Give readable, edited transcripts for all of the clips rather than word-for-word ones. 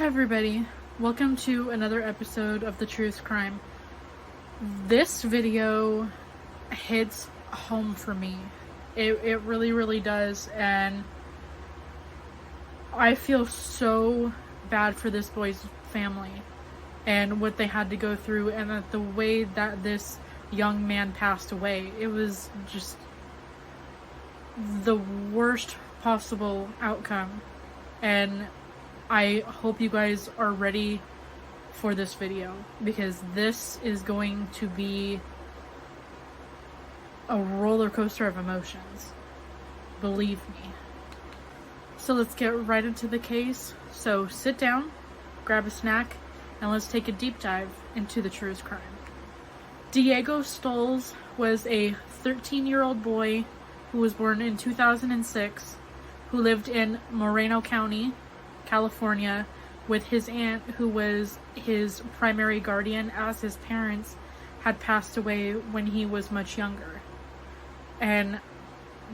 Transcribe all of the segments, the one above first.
Hi everybody, welcome to another episode of the Truest Crime. This video hits home for me. It really does, and I feel so bad for this boy's family and what they had to go through, and that the way that this young man passed away, it was just the worst possible outcome. And I hope you guys are ready for this video, because this is going to be a roller coaster of emotions. Believe me. So let's get right into the case. So sit down, grab a snack, and let's take a deep dive into the truest crime. Diego Stolz was a 13-year-old boy who was born in 2006, who lived in Moreno County, California, with his aunt, who was his primary guardian, as his parents had passed away when he was much younger. And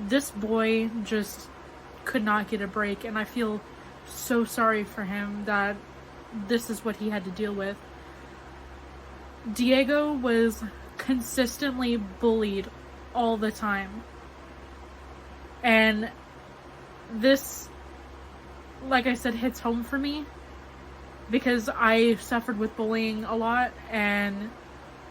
this boy just could not get a break, and I feel so sorry for him that this is what he had to deal with. Diego was consistently bullied all the time. And this, like I said, hits home for me because I suffered with bullying a lot, and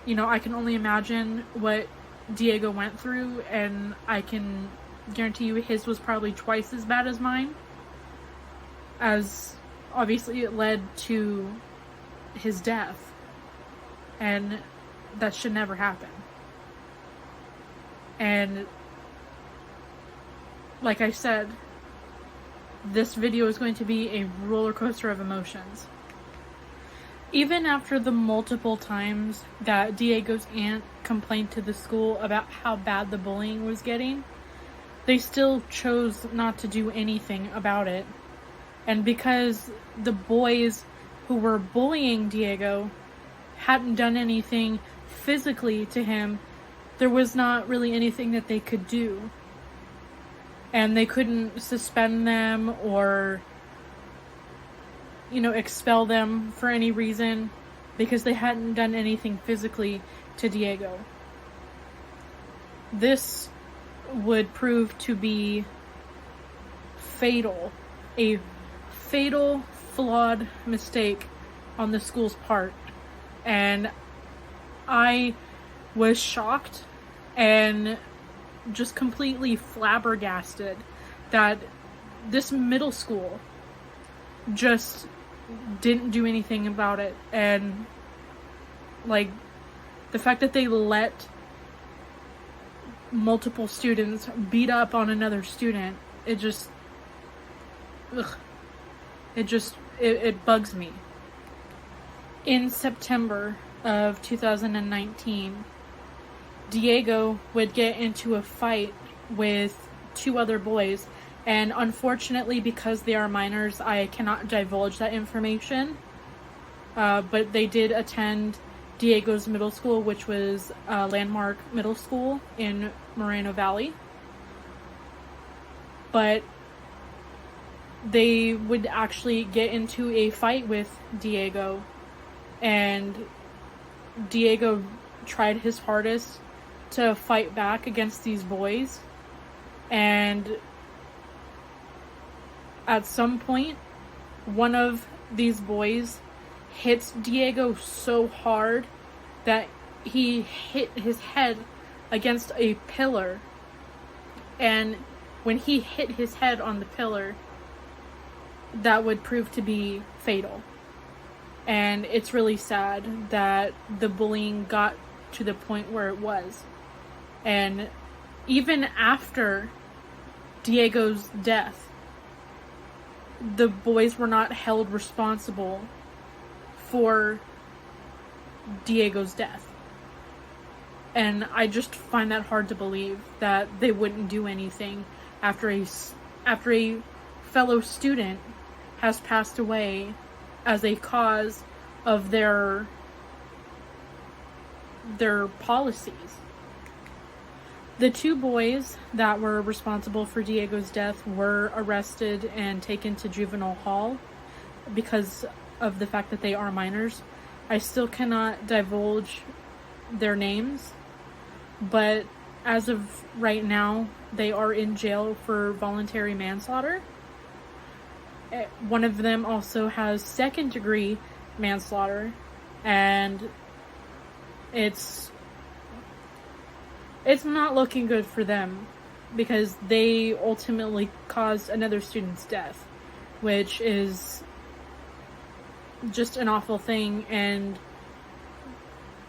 I can only imagine what Diego went through, and I can guarantee you his was probably twice as bad as mine, as obviously it led to his death, and that should never happen. And like I said, this video is going to be a roller coaster of emotions. Even after the multiple times that Diego's aunt complained to the school about how bad the bullying was getting, they still chose not to do anything about it. And because the boys who were bullying Diego hadn't done anything physically to him, there was not really anything that they could do. And they couldn't suspend them or, expel them for any reason, because they hadn't done anything physically to Diego. This would prove to be fatal. A fatal, flawed mistake on the school's part. And I was shocked and just completely flabbergasted that this middle school just didn't do anything about it. And the fact that they let multiple students beat up on another student, it bugs me. In September of 2019, Diego would get into a fight with two other boys, and unfortunately, because they are minors, I cannot divulge that information, but they did attend Diego's middle school, which was Landmark Middle School in Moreno Valley. But they would actually get into a fight with Diego, and Diego tried his hardest to fight back against these boys, and at some point one of these boys hits Diego so hard that he hit his head against a pillar, and when he hit his head on the pillar, that would prove to be fatal. And it's really sad that the bullying got to the point where it was. And even after Diego's death, the boys were not held responsible for Diego's death. And I just find that hard to believe, that they wouldn't do anything after a fellow student has passed away as a cause of their policies. The two boys that were responsible for Diego's death were arrested and taken to juvenile hall because of the fact that they are minors. I still cannot divulge their names, but as of right now, they are in jail for voluntary manslaughter. One of them also has second-degree manslaughter, and it's not looking good for them because they ultimately caused another student's death, which is just an awful thing. And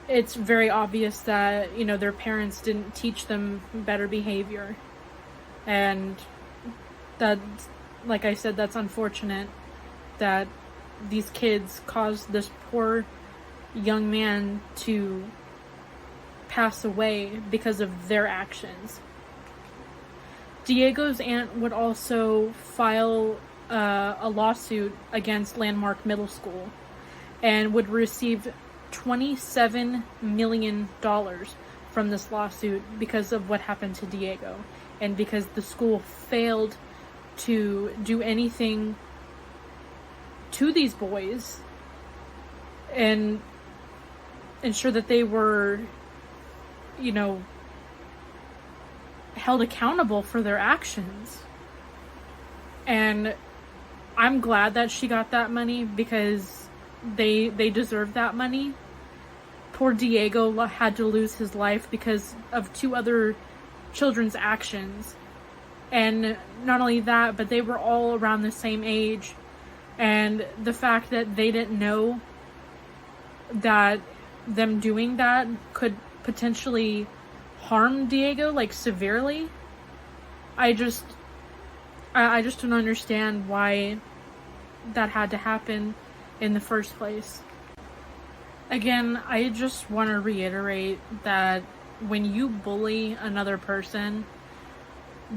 it's very obvious that, you know, their parents didn't teach them better behavior, and that, like I said, that's unfortunate that these kids caused this poor young man to pass away because of their actions. Diego's aunt would also file a lawsuit against Landmark Middle School and would receive $27 million from this lawsuit because of what happened to Diego, and because the school failed to do anything to these boys and ensure that they were, you know, held accountable for their actions. And I'm glad that she got that money because they deserve that money. Poor Diego had to lose his life because of two other children's actions. And not only that, but they were all around the same age. And the fact that they didn't know that them doing that could potentially harm Diego, like, severely. I just don't understand why that had to happen in the first place. Again, I just want to reiterate that when you bully another person,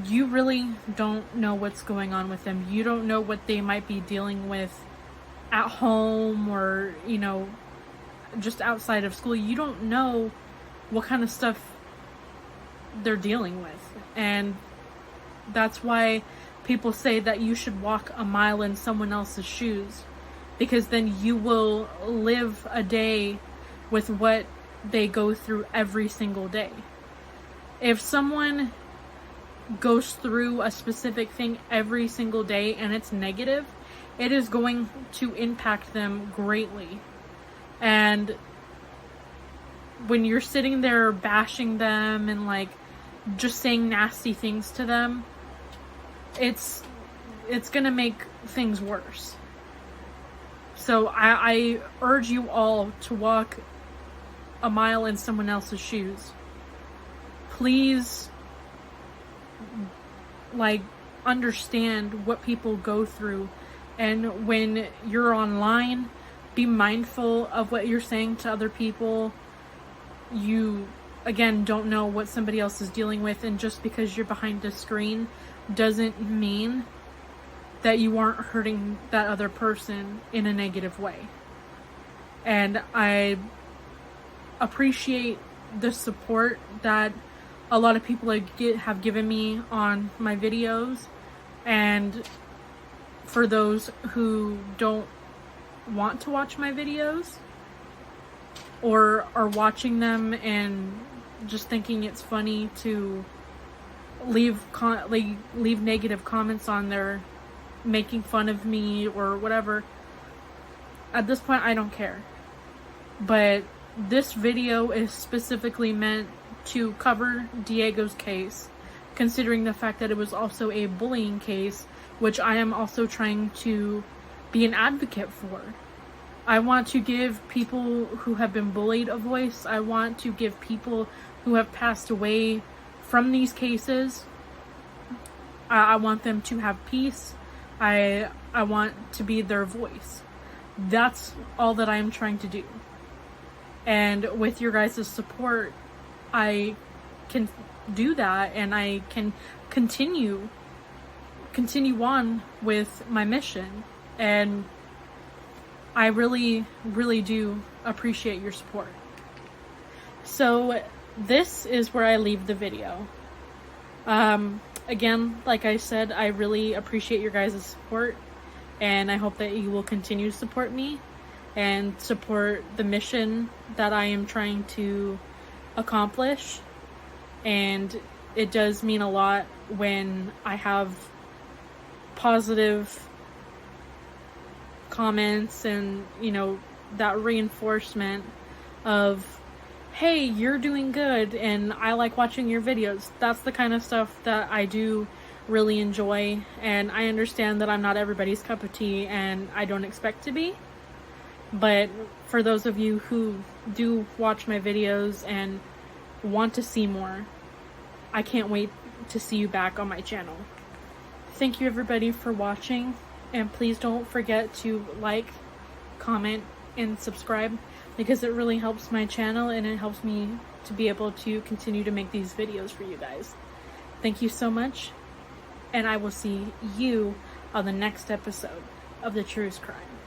you really don't know what's going on with them. You don't know what they might be dealing with at home or, you know, just outside of school. You don't know what kind of stuff they're dealing with. And that's why people say that you should walk a mile in someone else's shoes, because then you will live a day with what they go through every single day. If someone goes through a specific thing every single day and it's negative, it is going to impact them greatly. And when you're sitting there bashing them and, like, just saying nasty things to them, it's gonna make things worse. So I urge you all to walk a mile in someone else's shoes. Please, like, understand what people go through, and when you're online, be mindful of what you're saying to other people. You, again, don't know what somebody else is dealing with, and just because you're behind a screen doesn't mean that you aren't hurting that other person in a negative way. And I appreciate the support that a lot of people have given me on my videos, and for those who don't want to watch my videos or are watching them and just thinking it's funny to leave negative comments on there, making fun of me or whatever, at this point I don't care. But this video is specifically meant to cover Diego's case, considering the fact that it was also a bullying case, which I am also trying to be an advocate for. I want to give people who have been bullied a voice. I want to give people who have passed away from these cases, I want them to have peace. I want to be their voice. That's all that I am trying to do. And with your guys' support, I can do that, and I can continue on with my mission. And I really, really do appreciate your support. So this is where I leave the video. Again, like I said, I really appreciate your guys' support. and I hope that you will continue to support me and support the mission that I am trying to accomplish. And it does mean a lot when I have positive comments and, you know, that reinforcement of, hey, you're doing good and I like watching your videos. That's the kind of stuff that I do really enjoy, and I understand that I'm not everybody's cup of tea and I don't expect to be. But for those of you who do watch my videos and want to see more, I can't wait to see you back on my channel. Thank you everybody for watching, and please don't forget to like, comment, and subscribe, because it really helps my channel and it helps me to be able to continue to make these videos for you guys. Thank you so much, and I will see you on the next episode of The Truest Crime.